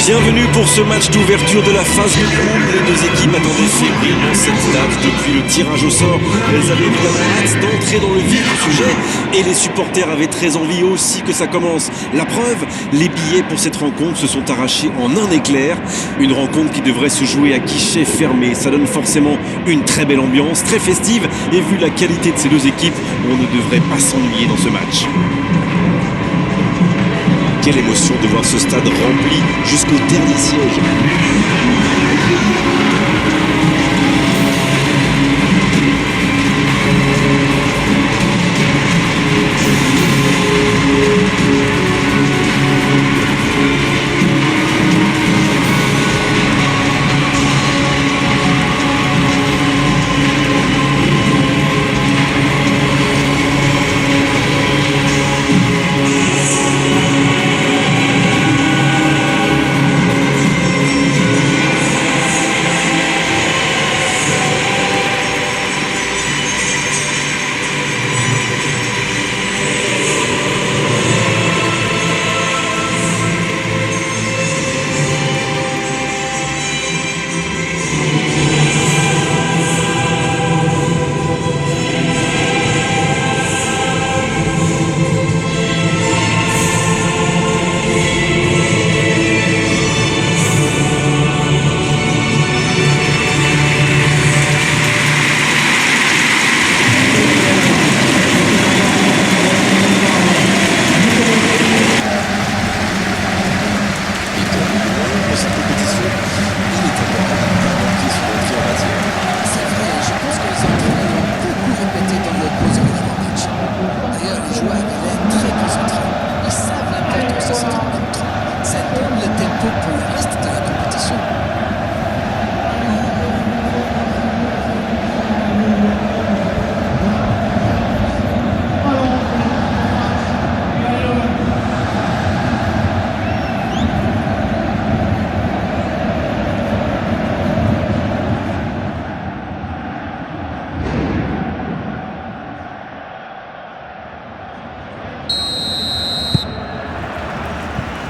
Bienvenue pour ce match d'ouverture de la phase de groupe. Les deux équipes attendaient fébrilement cette date depuis le tirage au sort. Elles avaient évidemment hâte d'entrer dans le vif du sujet et les supporters avaient très envie aussi que ça commence. La preuve, les billets pour cette rencontre se sont arrachés en un éclair. Une rencontre qui devrait se jouer à guichet fermé. Ça donne forcément une très belle ambiance, très festive, et vu la qualité de ces deux équipes, on ne devrait pas s'ennuyer dans ce match. Quelle émotion de voir ce stade rempli jusqu'au dernier siège.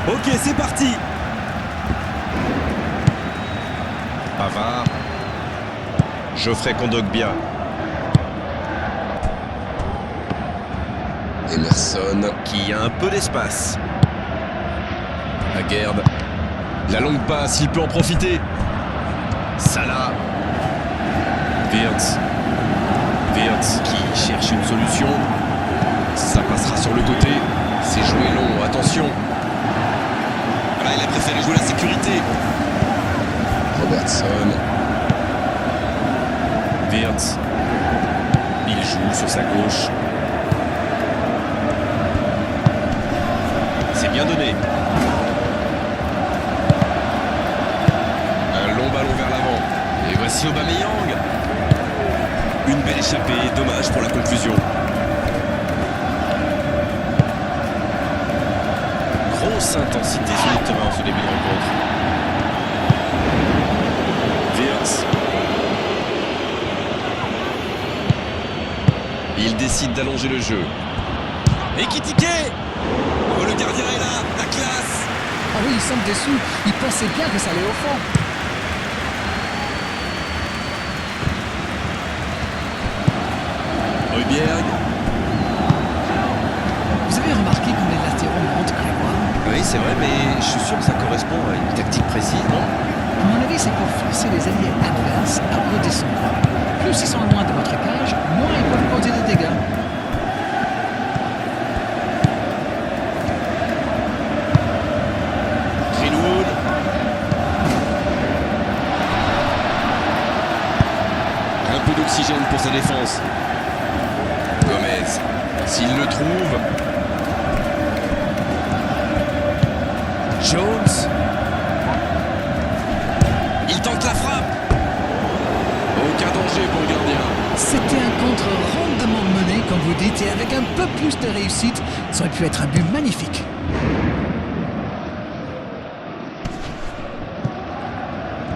Ok, c'est parti. Pavard. Geoffrey Kondogbia. Emerson. Qui a un peu d'espace. Aguerd. La longue passe, il peut en profiter. Salah. Wirtz. Wirtz qui cherche une solution. Ça passera sur le côté. C'est joué long, attention. Là, il a préféré jouer la sécurité. Robertson. Wirtz. Il joue sur sa gauche. C'est bien donné. Un long ballon vers l'avant. Et voici Aubameyang. Une belle échappée, dommage pour la conclusion. Grosse intensité sur le terrain ce début de rencontre. Wirtz. Il décide d'allonger le jeu. Ekitike. Oh, le gardien est là, la classe. Ah oui, il semble déçu. Il pensait bien que ça allait au fond. Højbjerg. Vous avez remarqué comme les latéraux montent Grégoire? Oui, c'est vrai, mais je suis sûr que ça correspond à une tactique précise, non? À mon avis, c'est pour forcer les alliés adverses à redescendre. Plus ils sont loin de votre cage, moins ils peuvent causer des dégâts. Greenwood. Un peu d'oxygène pour sa défense. Gomez, s'il le trouve. Jones. Il tente la frappe. Aucun danger pour le gardien. C'était un contre rondement mené, comme vous dites, et avec un peu plus de réussite, ça aurait pu être un but magnifique.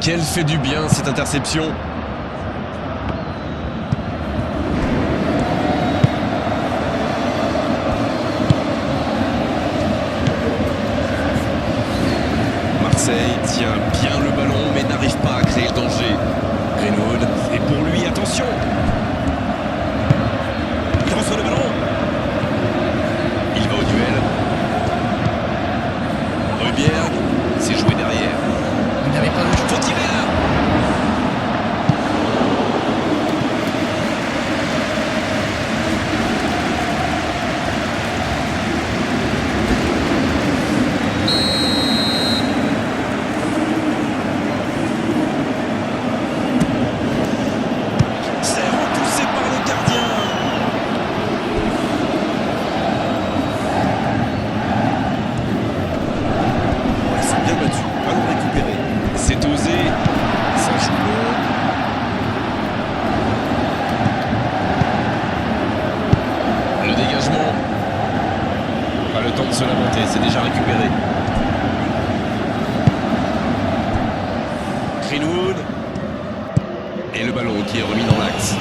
Quelle fait du bien cette interception. Marseille tient bien le ballon mais n'arrive pas à créer le danger. Greenwood, et pour lui, attention. Il reçoit le ballon. Il va au duel. Højbjerg, c'est joué derrière. Il n'avait pas le choix. Faut tirer là. De se lamenter, c'est déjà récupéré. Greenwood. Et le ballon qui est remis dans l'axe.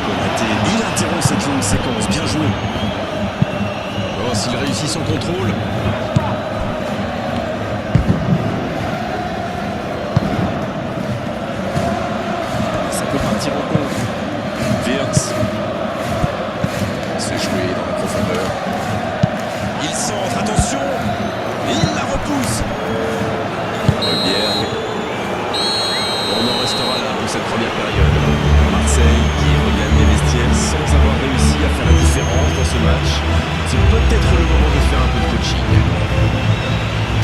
Konaté, il interrompt cette longue séquence, bien joué. Oh, s'il réussit son contrôle. Ça peut partir en contre. Wirtz. C'est joué dans la profondeur. Il centre, attention. Et il la repousse. Højbjerg. On en restera là pour cette première période. Marseille qui regagne les vestiaires sans avoir réussi à faire la différence dans ce match. C'est peut-être le moment de faire un peu de coaching.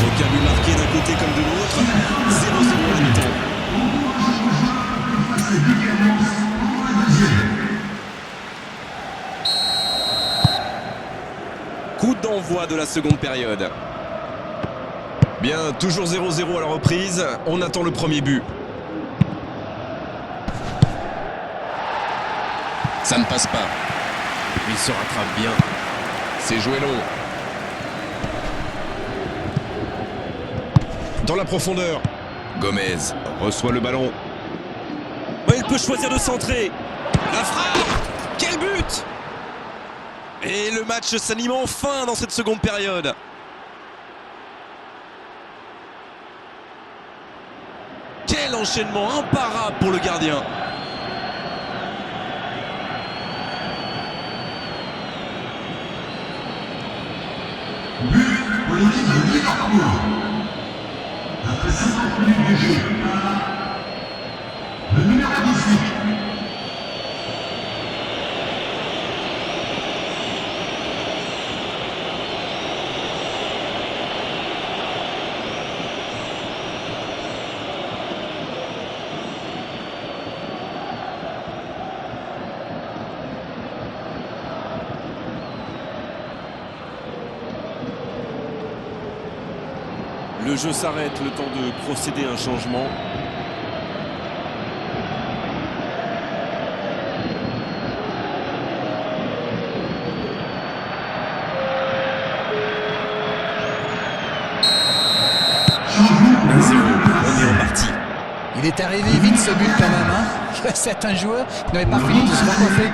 Aucun but marqué d'un côté comme de l'autre. 0-0 à la mi-temps. Coup d'envoi de la seconde période. Bien, toujours 0-0 à la reprise. On attend le premier but. Ça ne passe pas. Il se rattrape bien. C'est joué long. Dans la profondeur. Gomez reçoit le ballon. Il peut choisir de centrer. La frappe. Quel but! Et le match s'anime enfin dans cette seconde période. Quel enchaînement imparable pour le gardien. But pour l'équipe de Liverpool. Après 50 minutes de jeu, le numéro 18. Le jeu s'arrête, le temps de procéder à un changement. On est reparti. Il est arrivé vite ce but quand même. Hein. C'est un joueur qui n'avait pas fini de se recoiffer.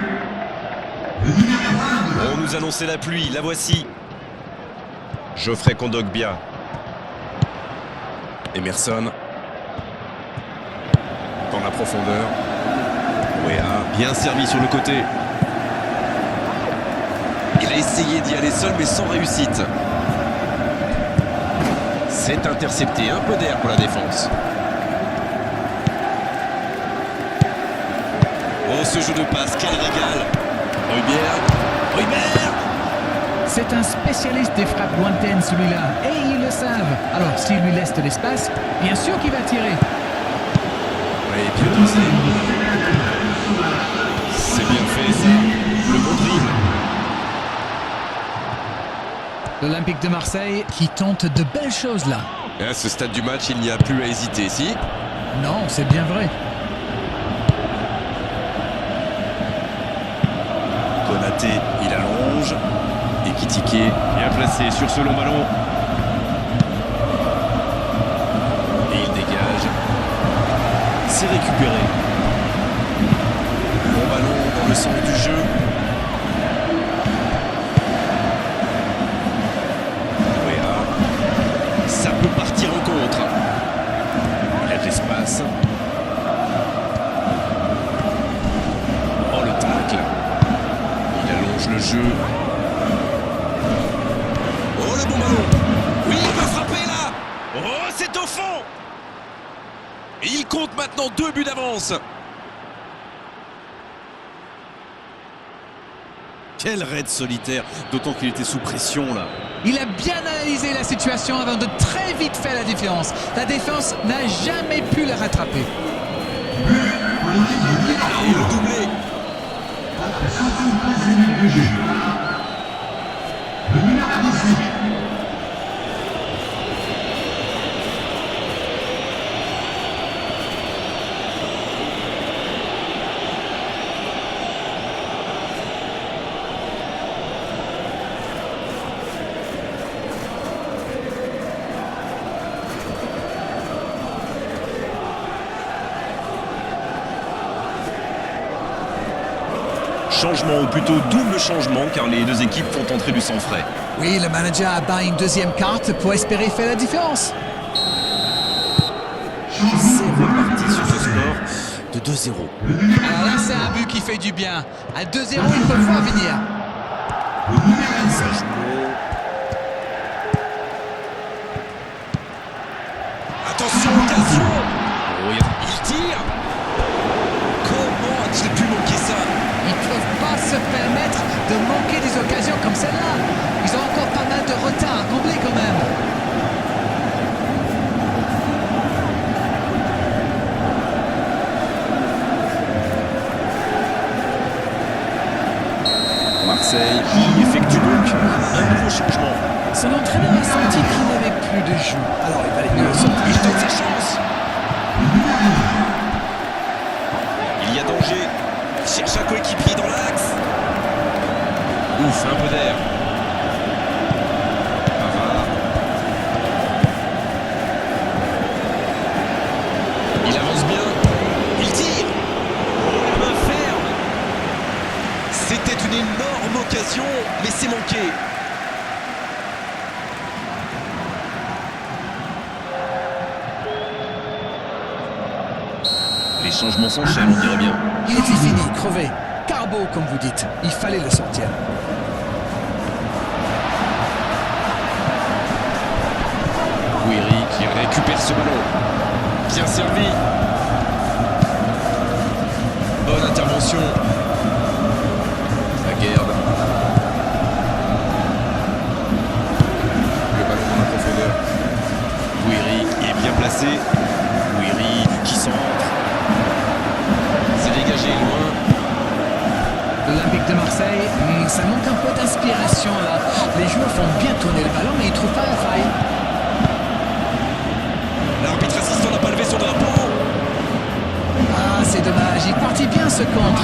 On nous annonçait la pluie, la voici. Geoffrey Kondogbia. Emerson. Dans la profondeur. Wea, bien servi sur le côté. Il a essayé d'y aller seul mais sans réussite. C'est intercepté, un peu d'air pour la défense. Oh, ce jeu de passe, quel régal. Højbjerg. C'est un spécialiste des frappes lointaines celui-là, et ils le savent. Alors s'il lui laisse de l'espace, bien sûr qu'il va tirer. Oui, bien dosé. C'est bien fait ça. Le bon dribble. L'Olympique de Marseille qui tente de belles choses là. Et à ce stade du match, il n'y a plus à hésiter, si? Non, c'est bien vrai. Konaté, il allonge. Ekitike, bien placé sur ce long ballon. Et il dégage. C'est récupéré. Bon ballon dans le sens du jeu. Ça peut partir en contre. au fond. Et il compte maintenant 2 buts d'avance. Quel raid solitaire, d'autant qu'il était sous pression là. Il a bien analysé la situation avant de très vite faire la différence. La défense n'a jamais pu le rattraper. Et le doublé. Après 73 minutes de jeu. Le numéro 18. Changement, ou plutôt double changement, car les deux équipes font entrer du sang frais. Oui, le manager a bas une deuxième carte pour espérer faire la différence. C'est reparti sur ce score de 2-0. Alors là, c'est un but qui fait du bien. À 2-0, il faut le voir venir. Ça joue. Attention, occasion. Oh, il tire. Comment a-t-il pu manquer ça? Ils ne peuvent pas se permettre de manquer des occasions comme celle-là. Ils ont encore pas mal de retard à combler quand même. Marseille qui effectue donc un nouveau changement. Son entraîneur a senti qu'il n'avait plus de jeu. Alors il va aller mieux sortir. Il donne sa chance. Il y a danger. Il cherche un coéquipier dans l'axe. Ouf, un peu d'air. Pavard. Il avance bien. Il tire. Oh, la main ferme. C'était une énorme occasion, mais c'est manqué. Les changements s'enchaînent, on dirait bien. Il était fini, crevé. Carbo, comme vous dites. Il fallait le sortir. Guiri qui récupère ce ballon. Bien servi. Bonne intervention. Laguerre. Le ballon dans la profondeur. Guiri qui est bien placé. Guiri qui centre. C'est dégagé loin. L'Olympique de Marseille, ça manque un peu d'inspiration là. Les joueurs font bien tourner le ballon, mais ils ne trouvent pas la faille. L'arbitre assistant n'a pas levé son drapeau. Ah, c'est dommage. Il partit bien ce contre.